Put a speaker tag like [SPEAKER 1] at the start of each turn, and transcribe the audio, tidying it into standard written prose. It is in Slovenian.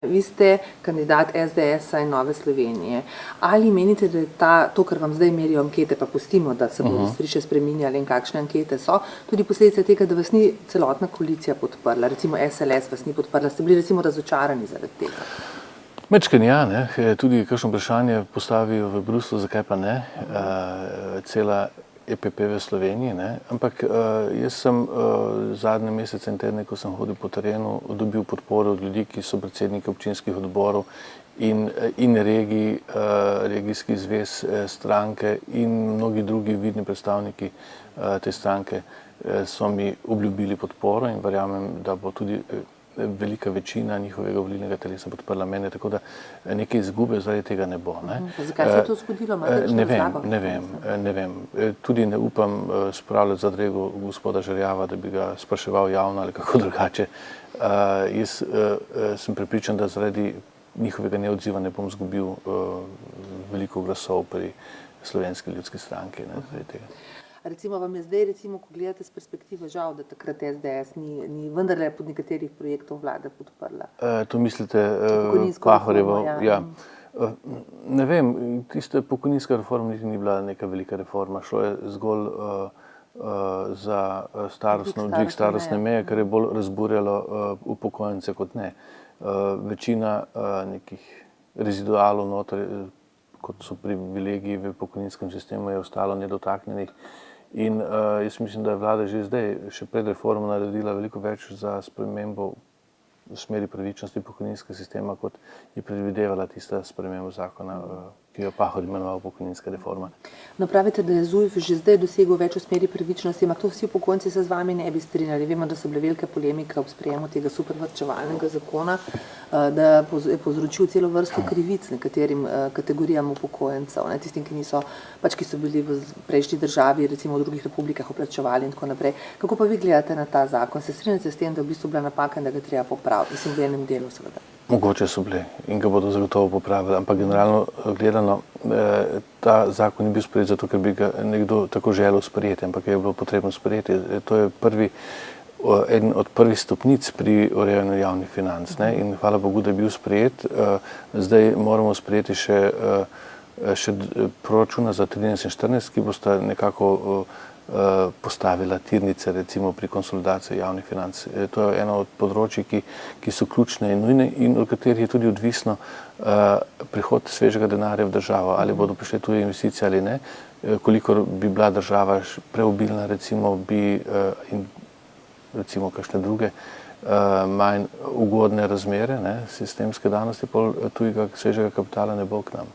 [SPEAKER 1] Vi ste kandidat SDS-a in Nove Slovenije. Ali menite, da je to, kar vam zdaj merijo ankete, pa pustimo, da se bodo stvari še spreminjali in kakšne ankete so, tudi posledica tega, da vas ni celotna koalicija podprla, recimo SLS vas ni podprla, ste bili recimo razočarani zaradi tega?
[SPEAKER 2] Mečken ja, tudi kakšno vprašanje postavijo v Bruslju, zakaj pa ne, cela EPP v Sloveniji, ampak jaz sem zadnje mesece in tedne, ko sem hodil po terenu, dobil podporo od ljudi, ki so predsedniki občinskih odborov in regijskih zvez stranke in mnogi drugi vidni predstavniki te stranke so mi obljubili podporo in verjamem, da bo tudi velika večina njihovega volilnega telesa podprla mene, tako da neke izgube zaradi tega ne bo.
[SPEAKER 1] Zakaj se je to zgodilo?
[SPEAKER 2] Ne vem. Tudi ne upam spravljati za drego gospoda Žerjava, da bi ga spraševal javno ali kako drugače. Jaz sem prepričan, da zaradi njihovega neodziva ne bom izgubil veliko glasov pri Slovenski ljudski stranki.
[SPEAKER 1] Recimo vam je zdaj, ko gledate s perspektive, žal, da takrat SDS ni vendarle pod nekaterih projektov vlade podprla?
[SPEAKER 2] To mislite Pahorjevo? Ja. Ne vem, tista pokojninska reforma niti ni bila neka velika reforma. Šlo je zgolj za dvig starostne meje, kar je bolj razburjalo upokojence kot ne. Večina nekih rezidualov noter, kot so privilegiji v pokojninskem sistemu, je ostalo nedotaknjenih. In jaz mislim, da je vlada že zdaj, še pred reformo, naredila veliko več za spremembo v smeri pravičnosti pokojninskega sistema, kot je predvidevala tista sprememba zakona, ki jo Pahor imenoval pokojninska reforma.
[SPEAKER 1] No, pravite, da je ZUJF že zdaj dosegel več v smeri pravičnosti, ampak to vsi upokojenci se z vami ne bi strinjali. Vemo, da so bile velike polemike ob sprejemu tega supervarčevalnega zakona, da je povzročil celo vrsto krivic nekaterim kategorijam upokojencev, tistim, ki so bili v prejšnji državi, recimo v drugih republikah, vplačevali in tako naprej. Kako pa vi gledate na ta zakon? Se strinjate s tem, da je v bistvu bila napaka in da ga treba popraviti? Mislim, v enem delu seveda.
[SPEAKER 2] Mogoče so bili in ga bodo zagotovo popravili, ampak generalno gledano ta zakon ni bil sprejet zato, ker bi ga nekdo tako želel sprejeti, ampak je bilo potrebno sprejeti. To je eden od prvih stopnic pri urejanju javnih financ in hvala Bogu, da je bil sprejet. Zdaj moramo sprejeti še proračuna za 13 in 14, ki bosta nekako postavila tirnice recimo pri konsolidaciji javnih financ. To je eno od področij, ki so ključne in nujne in od katerih je tudi odvisno prihod svežega denarja v državo, ali bodo prišle tuje investicije ali ne. Kolikor bi bila država preobilna, recimo, in recimo kakšne druge manj ugodne razmere, sistemske danosti, pol tujega svežega kapitala ne bo k nam.